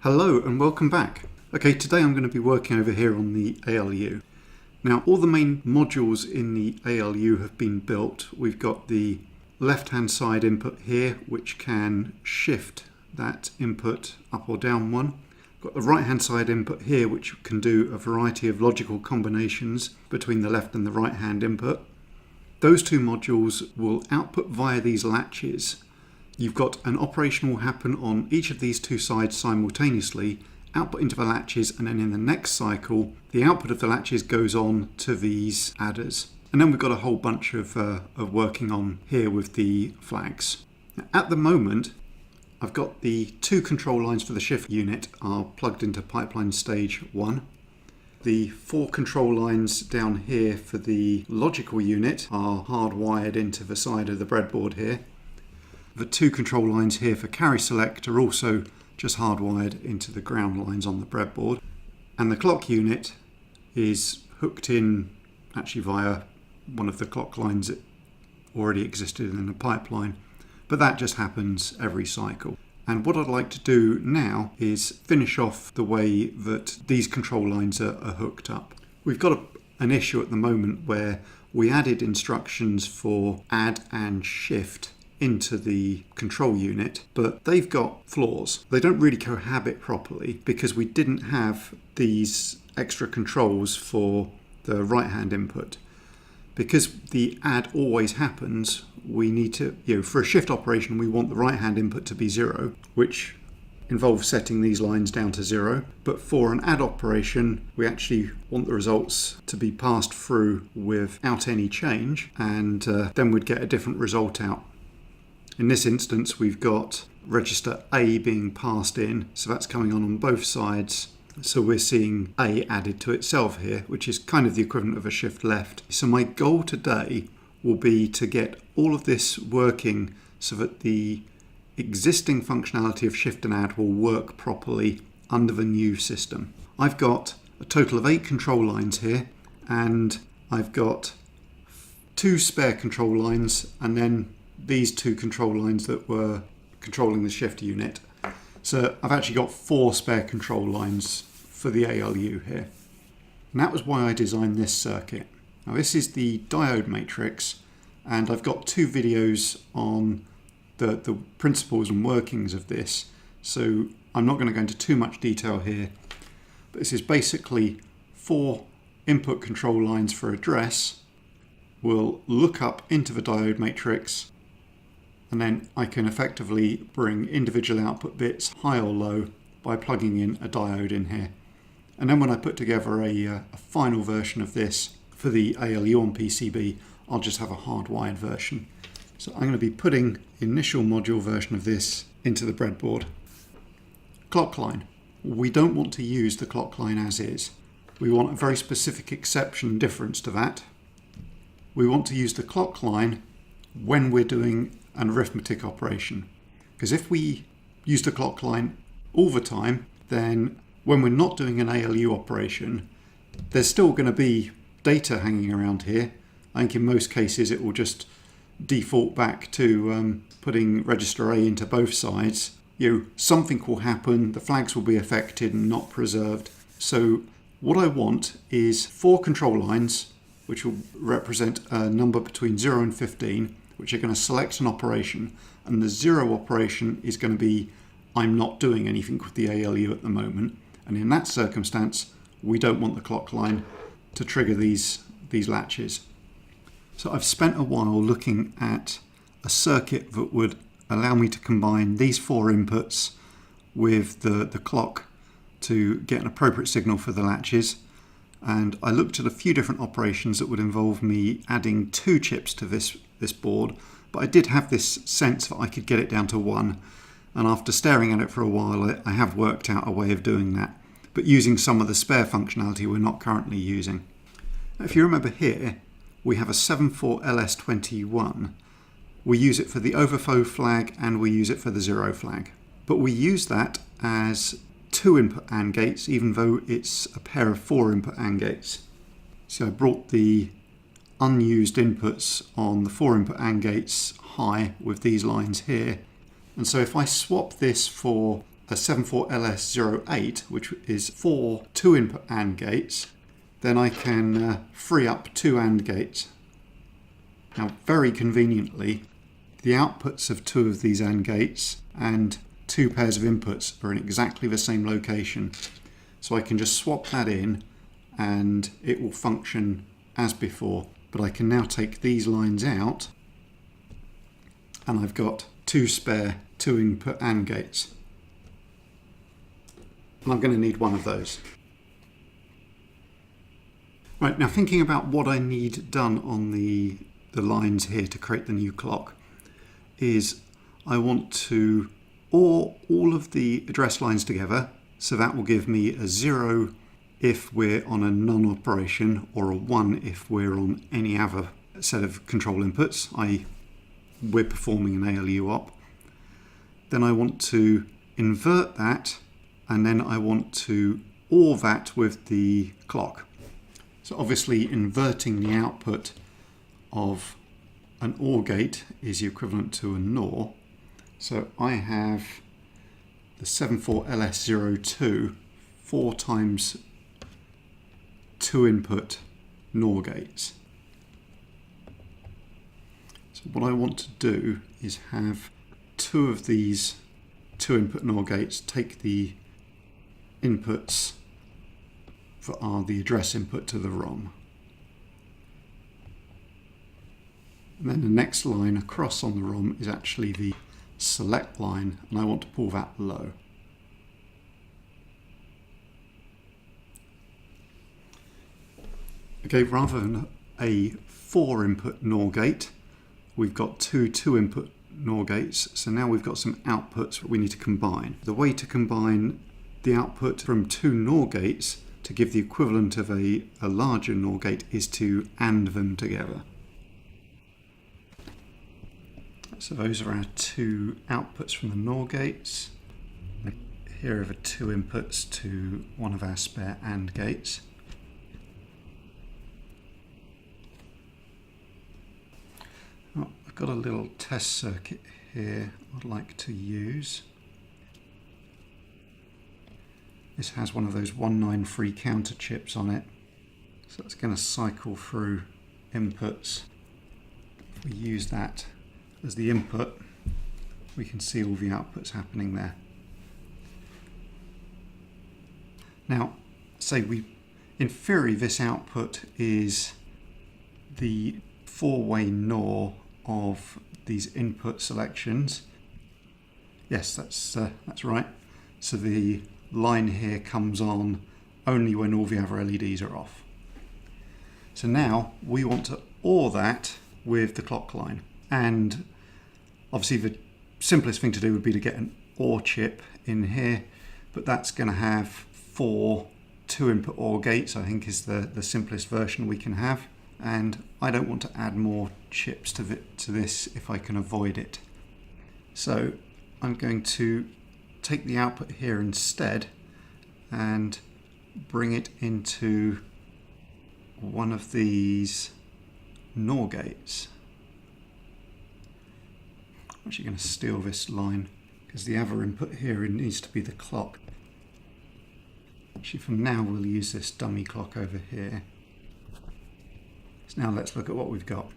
Hello and welcome back. Okay, today I'm going to be working over here on the ALU. Now, all the main modules in the ALU have been built. We've got the left-hand side input here, which can shift that input up or down one. Got the right-hand side input here, which can do a variety of logical combinations between the left and the right-hand input. Those two modules will output via these latches. You've got an operation will happen on each of these two sides simultaneously, output into the latches, and then in the next cycle, the output of the latches goes on to these adders. And then we've got a whole bunch of working on here with the flags. Now, at the moment, I've got the two control lines for the shift unit are plugged into pipeline stage 1. The 4 control lines down here for the logical unit are hardwired into the side of the breadboard here. The 2 control lines here for carry select are also just hardwired into the ground lines on the breadboard. And the clock unit is hooked in actually via one of the clock lines that already existed in the pipeline. But that just happens every cycle. And what I'd like to do now is finish off the way that these control lines are hooked up. We've got an issue at the moment where we added instructions for add and shift into the control unit, but they've got flaws. They don't really cohabit properly because we didn't have these extra controls for the right hand input. Because the add always happens, we need to, for a shift operation, we want the right hand input to be 0, which involves setting these lines down to 0. But for an add operation, we actually want the results to be passed through without any change, and then we'd get a different result out. In this instance, we've got register A being passed in, so that's coming on both sides. So we're seeing A added to itself here, which is kind of the equivalent of a shift left. So my goal today will be to get all of this working so that the existing functionality of shift and add will work properly under the new system. I've got a total of 8 control lines here, and I've got 2 spare control lines, and then these 2 control lines that were controlling the shift unit. So I've actually got 4 spare control lines for the ALU here. And that was why I designed this circuit. Now this is the diode matrix, and I've got 2 videos on the principles and workings of this. So I'm not going to go into too much detail here, but this is basically 4 input control lines for address. We'll look up into the diode matrix, and then I can effectively bring individual output bits high or low by plugging in a diode in here. And then when I put together a final version of this for the ALU on PCB, I'll just have a hardwired version. So I'm going to be putting the initial module version of this into the breadboard. Clock line. We don't want to use the clock line as is. We want a very specific exception difference to that. We want to use the clock line when we're doing an arithmetic operation. Because if we use the clock line all the time, then when we're not doing an ALU operation, there's still going to be data hanging around here. I think in most cases it will just default back to putting register A into both sides. Something will happen, the flags will be affected and not preserved. So what I want is 4 control lines, which will represent a number between 0 and 15, which are going to select an operation, and the 0 operation is going to be I'm not doing anything with the ALU at the moment, and in that circumstance we don't want the clock line to trigger these latches. So I've spent a while looking at a circuit that would allow me to combine these 4 inputs with the clock to get an appropriate signal for the latches. And I looked at a few different operations that would involve me adding 2 chips to this board, but I did have this sense that I could get it down to 1. And after staring at it for a while, I have worked out a way of doing that, but using some of the spare functionality we're not currently using. Now, if you remember here, we have a 74LS21. We use it for the overflow flag and we use it for the 0 flag. But we use that as 2 input AND gates, even though it's a pair of 4 input AND gates. So I brought the unused inputs on the 4 input AND gates high with these lines here. And so if I swap this for a 74LS08, which is 4 2-input AND gates, then I can free up 2 AND gates. Now, very conveniently, the outputs of 2 of these AND gates and 2 pairs of inputs are in exactly the same location. So I can just swap that in and it will function as before. But I can now take these lines out and I've got 2 spare 2-input AND gates. And I'm going to need one of those. Right, now thinking about what I need done on the lines here to create the new clock is I want to OR all of the address lines together, so that will give me a 0 if we're on a none operation or a 1 if we're on any other set of control inputs, i.e. we're performing an ALU op. Then I want to invert that and then I want to OR that with the clock. So obviously inverting the output of an OR gate is the equivalent to a NOR. So I have the 74LS02 4 times 2-input NOR gates. So what I want to do is have 2 of these 2-input NOR gates take the inputs that are the address input to the ROM. And then the next line across on the ROM is actually the select line, and I want to pull that low. Okay, rather than a 4-input NOR gate, we've got 2 2-input NOR gates, so now we've got some outputs that we need to combine. The way to combine the output from 2 NOR gates to give the equivalent of a larger NOR gate is to AND them together. So those are our 2 outputs from the NOR gates. Here are the 2 inputs to one of our spare AND gates. Oh, I've got a little test circuit here I'd like to use. This has one of those 193 counter chips on it, so it's going to cycle through inputs. If we use that as the input, we can see all the outputs happening there. Now, in theory, this output is the 4-way NOR of these input selections. Yes, that's right. So the line here comes on only when all the other LEDs are off. So now we want to OR that with the clock line. And obviously the simplest thing to do would be to get an OR chip in here, but that's going to have 4 2-input OR gates, I think is the simplest version we can have. And I don't want to add more chips to this if I can avoid it. So I'm going to take the output here instead and bring it into one of these NOR gates. I'm actually going to steal this line because the other input here needs to be the clock. Actually, for now we'll use this dummy clock over here. So now let's look at what we've got.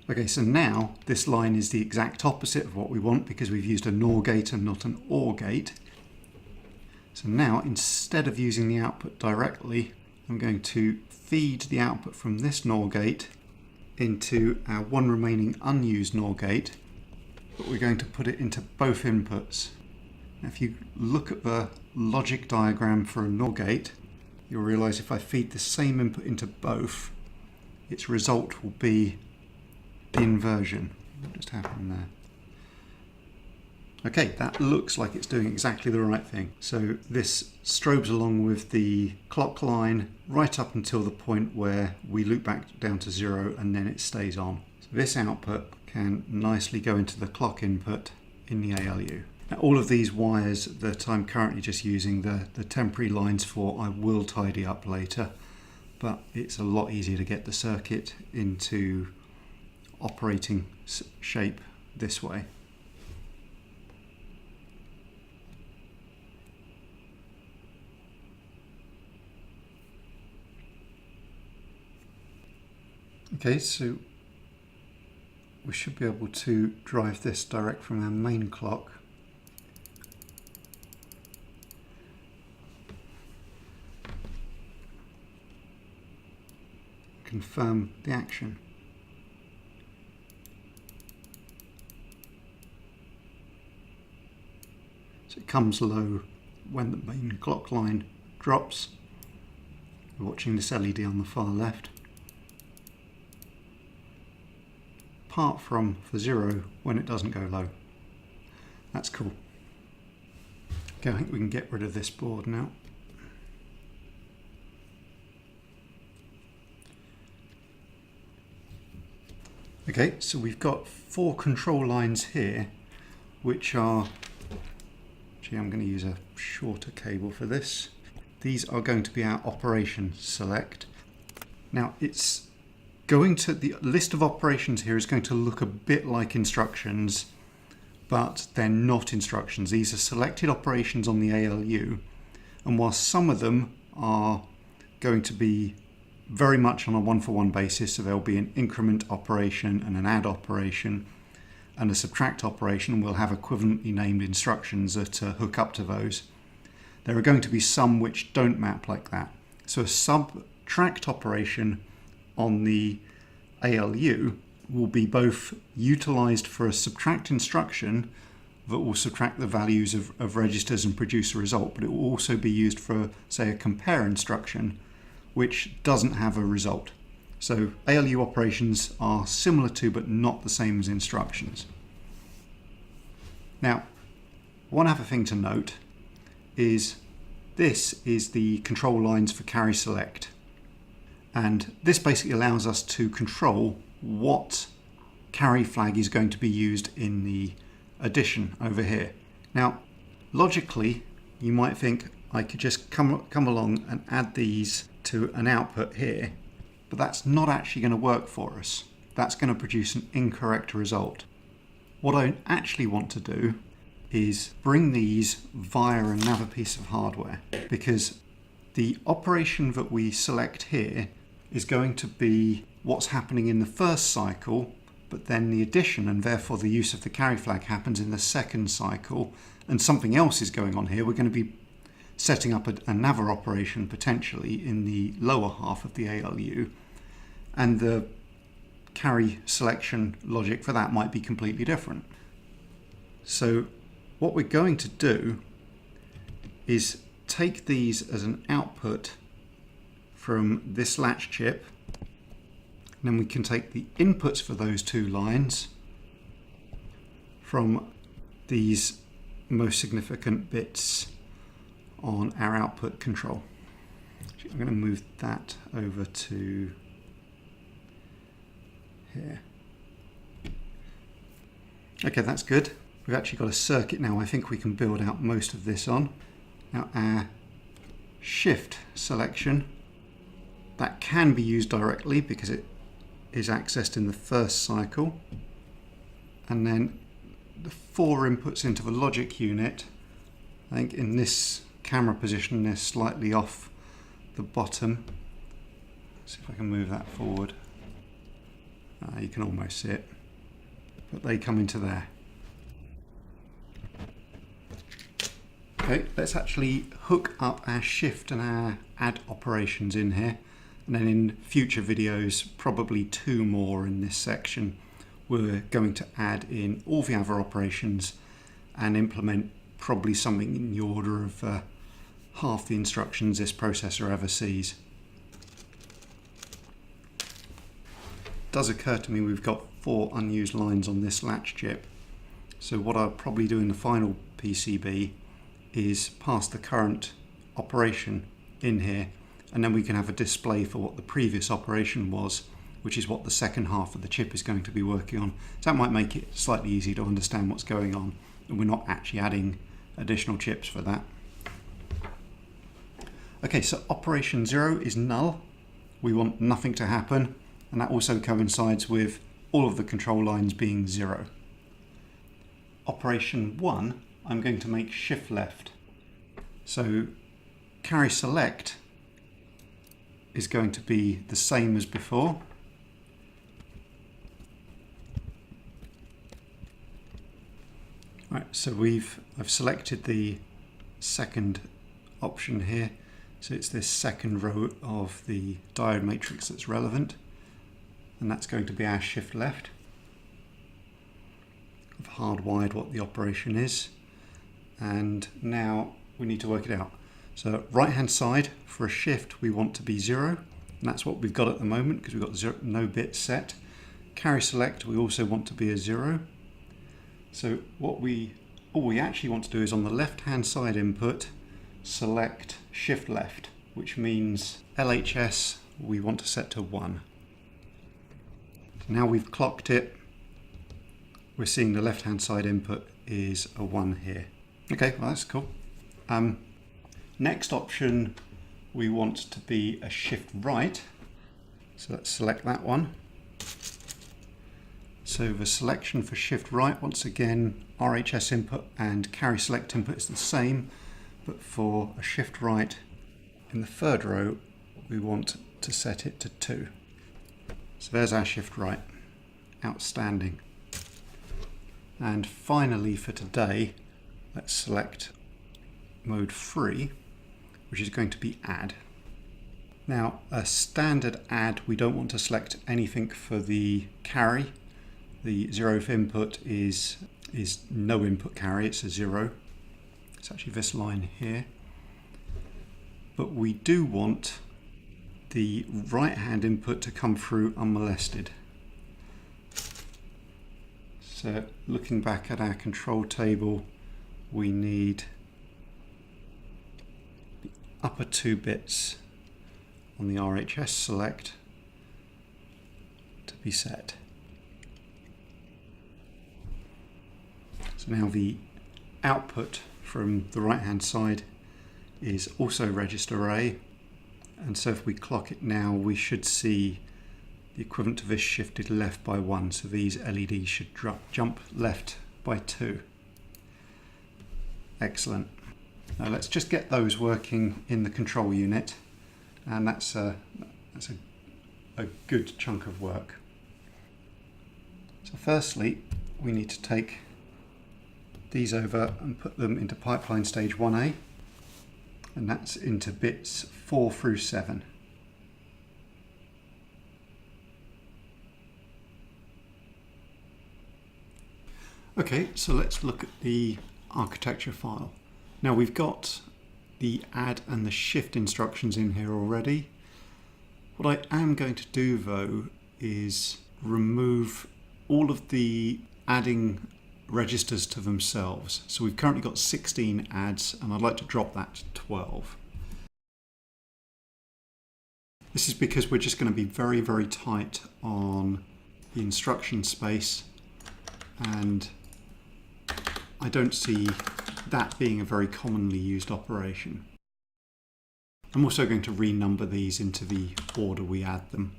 Okay, so now this line is the exact opposite of what we want because we've used a NOR gate and not an OR gate. So now, instead of using the output directly, I'm going to feed the output from this NOR gate into our one remaining unused NOR gate, but we're going to put it into both inputs. Now, if you look at the logic diagram for a NOR gate, you'll realize if I feed the same input into both, its result will be the inversion. What just happened there? Okay, that looks like it's doing exactly the right thing. So this strobes along with the clock line right up until the point where we loop back down to 0 and then it stays on. So this output can nicely go into the clock input in the ALU. Now, all of these wires that I'm currently just using the temporary lines for, I will tidy up later, but it's a lot easier to get the circuit into operating shape this way. Okay, so we should be able to drive this direct from our main clock. Confirm the action. So it comes low when the main clock line drops. We're watching this LED on the far left. Apart from for 0 when it doesn't go low. That's cool. Okay, I think we can get rid of this board now. Okay, so we've got 4 control lines here, which are, actually I'm going to use a shorter cable for this. These are going to be our operation select. Now it's going to, the list of operations here is going to look a bit like instructions, but they're not instructions. These are selected operations on the ALU, and while some of them are going to be very much on a one-for-one basis, so there'll be an increment operation and an add operation and a subtract operation, and we'll have equivalently named instructions that hook up to those. There are going to be some which don't map like that. So a subtract operation on the ALU will be both utilized for a subtract instruction that will subtract the values of registers and produce a result, but it will also be used for, say, a compare instruction which doesn't have a result. So ALU operations are similar to but not the same as instructions. Now, one other thing to note is this is the control lines for carry select, and this basically allows us to control what carry flag is going to be used in the addition over here. Now logically you might think I could just come along and add these to an output here, but that's not actually going to work for us. That's going to produce an incorrect result. What I actually want to do is bring these via another piece of hardware, because the operation that we select here is going to be what's happening in the first cycle, but then the addition and therefore the use of the carry flag happens in the second cycle, and something else is going on here. We're going to be setting up another operation potentially in the lower half of the ALU, and the carry selection logic for that might be completely different. So what we're going to do is take these as an output from this latch chip, and then we can take the inputs for those 2 lines from these most significant bits on our output control. I'm going to move that over to here. Okay, that's good. We've actually got a circuit now I think we can build out most of this on. Now our shift selection, that can be used directly because it is accessed in the first cycle, and then the 4 inputs into the logic unit, I think in this camera position they're slightly off the bottom. Let's see if I can move that forward. You can almost see it, but they come into there. Okay, let's actually hook up our shift and our add operations in here, and then in future videos, probably 2 more in this section, we're going to add in all the other operations and implement probably something in the order of half the instructions this processor ever sees. It does occur to me we've got 4 unused lines on this latch chip, so what I'll probably do in the final PCB is pass the current operation in here, and then we can have a display for what the previous operation was, which is what the second half of the chip is going to be working on. So that might make it slightly easier to understand what's going on, and we're not actually adding additional chips for that. Okay, so operation 0 is null. We want nothing to happen, and that also coincides with all of the control lines being 0. Operation 1, I'm going to make shift left. So carry select is going to be the same as before, Right, so I've selected the second option here. So it's this second row of the diode matrix that's relevant, and that's going to be our shift left. I've hardwired what the operation is, and now we need to work it out. So right hand side for a shift we want to be 0, and that's what we've got at the moment because we've got no bit set. Carry select we also want to be a 0. So all we actually want to do is on the left hand side input select shift left, which means LHS we want to set to 1. So now we've clocked it, we're seeing the left hand side input is a 1 here. Okay, well that's cool. Next option we want to be a shift right, so let's select that one. So the selection for shift right, once again RHS input and carry select input is the same, but for a shift right in the third row we want to set it to 2. So there's our shift right. Outstanding. And finally for today, let's select mode 3, which is going to be add. Now a standard add, we don't want to select anything for the carry. The 0th input is no input carry, it's a 0. It's actually this line here. But we do want the right hand input to come through unmolested. So looking back at our control table, we need the upper 2 bits on the RHS select to be set. So now the output from the right hand side is also register A, and so if we clock it now we should see the equivalent to this shifted left by 1, so these LEDs should jump left by 2. Excellent. Now let's just get those working in the control unit, and that's a good chunk of work. So firstly we need to take these over and put them into pipeline stage 1A, and that's into bits 4 through 7. Okay, so let's look at the architecture file. Now we've got the add and the shift instructions in here already. What I am going to do though is remove all of the adding registers to themselves. So we've currently got 16 adds and I'd like to drop that to 12. This is because we're just going to be very, very tight on the instruction space, and I don't see that being a very commonly used operation. I'm also going to renumber these into the order we add them.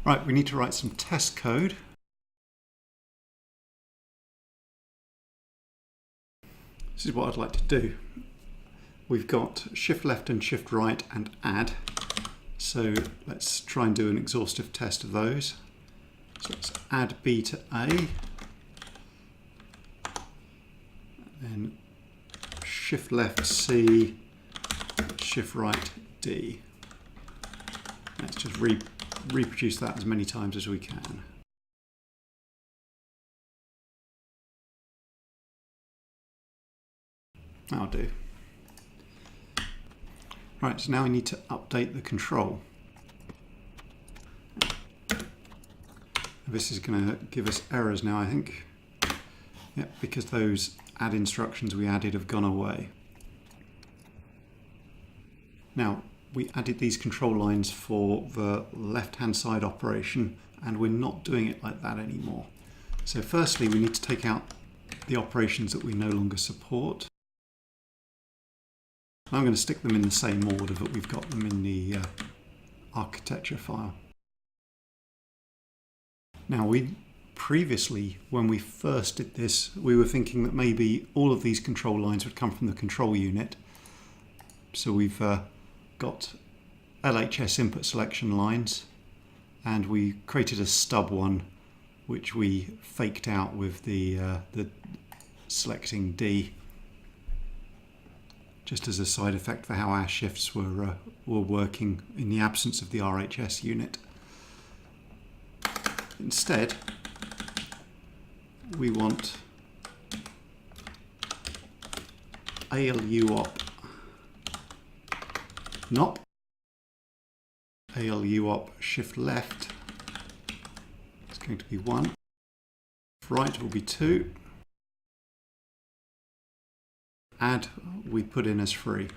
Right, we need to write some test code. This is what I'd like to do. We've got shift left and shift right and add. So let's try and do an exhaustive test of those. So let's add B to A. Then shift left C, shift right D. Let's just reproduce that as many times as we can. That'll do. Right, so now I need to update the control. This is going to give us errors now, I think. Yep, because those add instructions we added have gone away. Now, we added these control lines for the left-hand side operation, and we're not doing it like that anymore. So firstly, we need to take out the operations that we no longer support. I'm going to stick them in the same order that we've got them in the architecture file. Now, we previously, when we first did this, we were thinking that maybe all of these control lines would come from the control unit. So we've got LHS input selection lines, and we created a stub one which we faked out with the selecting D, just as a side effect for how our shifts were working in the absence of the RHS unit. Instead, we want ALU op NOP, ALU op shift left is going to be 1, right will be 2, add we put in as 3.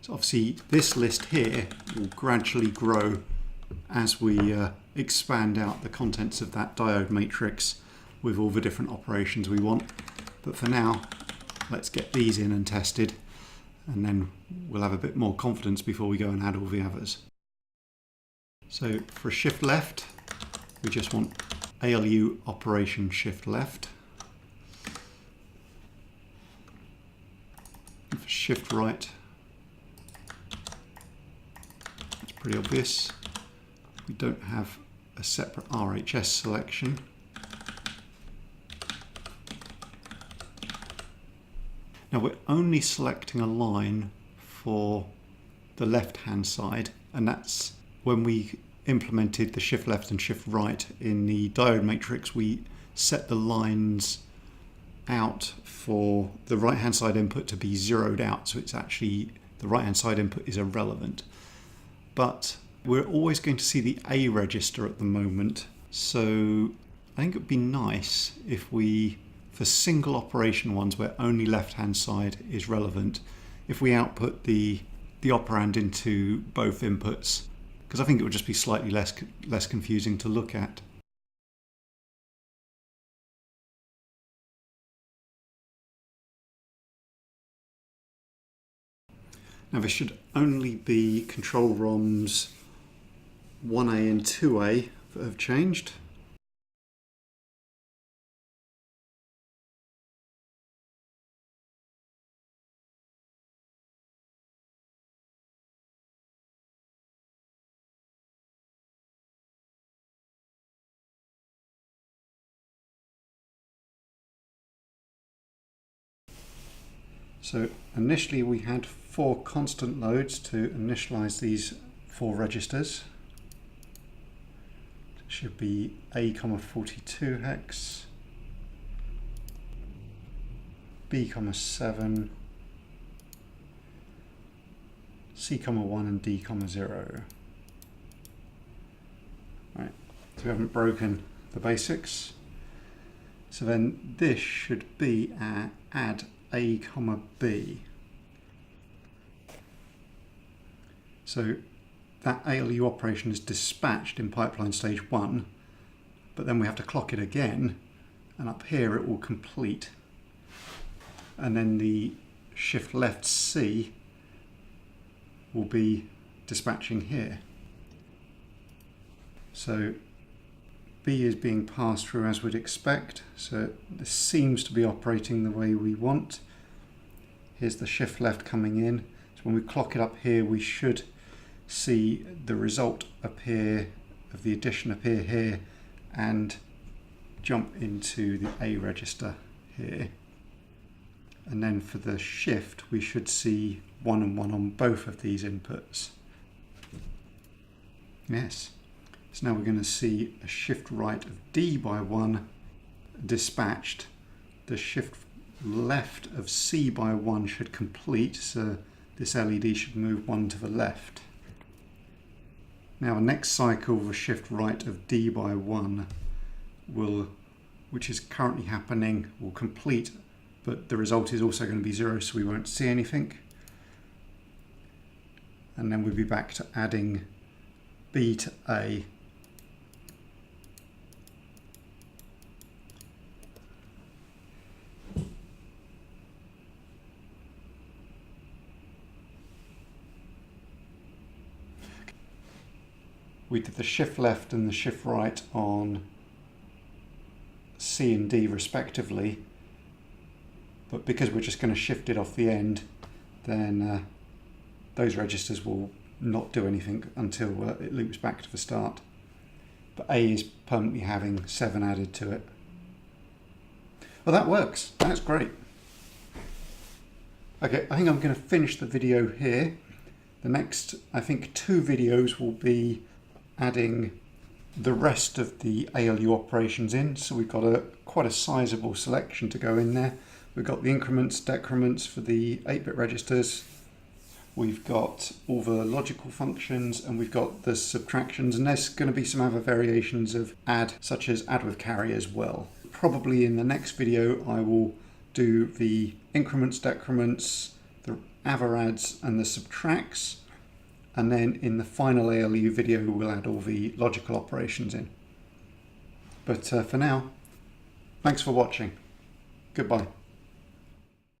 So obviously this list here will gradually grow as we expand out the contents of that diode matrix with all the different operations we want. But for now, let's get these in and tested, and then we'll have a bit more confidence before we go and add all the others. So for shift left, we just want ALU operation shift left. And for shift right, it's pretty obvious. We don't have a separate RHS selection. Now we're only selecting a line for the left-hand side, and that's when we implemented the shift left and shift right in the diode matrix. We set the lines out for the right-hand side input to be zeroed out, so it's actually the right-hand side input is irrelevant. But we're always going to see the A register at the moment, so I think it would be nice if we, for single operation ones where only left-hand side is relevant, if we output the operand into both inputs, because I think it would just be slightly less confusing to look at. Now there should only be control ROMs 1A and 2A that have changed. So initially we had 4 constant loads to initialize these 4 registers. It should be A,42 hex, B,7, C,1 and D,0. Right, so we haven't broken the basics. So then this should be our add A, B. So that ALU operation is dispatched in pipeline stage 1, but then we have to clock it again, and up here it will complete. And then the shift left C will be dispatching here. So B is being passed through as we'd expect, so this seems to be operating the way we want. Here's the shift left coming in. So when we clock it up here, we should see the result appear of the addition appear here and jump into the A register here. And then for the shift, we should see 1 and 1 on both of these inputs. Yes. So now we're going to see a shift right of D by 1 dispatched. The shift left of C by 1 should complete, so this LED should move 1 to the left. Now the next cycle of a shift right of D by 1 which is currently happening, will complete, but the result is also going to be 0, so we won't see anything. And then we'll be back to adding B to A. We did the shift left and the shift right on C and D respectively, but because we're just going to shift it off the end, then those registers will not do anything until it loops back to the start. But A is permanently having 7 added to it. Well, that works. That's great. Okay, I think I'm going to finish the video here. The next, I think, 2 videos will be adding the rest of the ALU operations in. So we've got quite a sizable selection to go in there. We've got the increments, decrements for the 8-bit registers. We've got all the logical functions, and we've got the subtractions, and there's going to be some other variations of add, such as add with carry as well. Probably in the next video I will do the increments, decrements, the adds and the subtracts, and then in the final ALU video we'll add all the logical operations in. But for now, thanks for watching. Goodbye.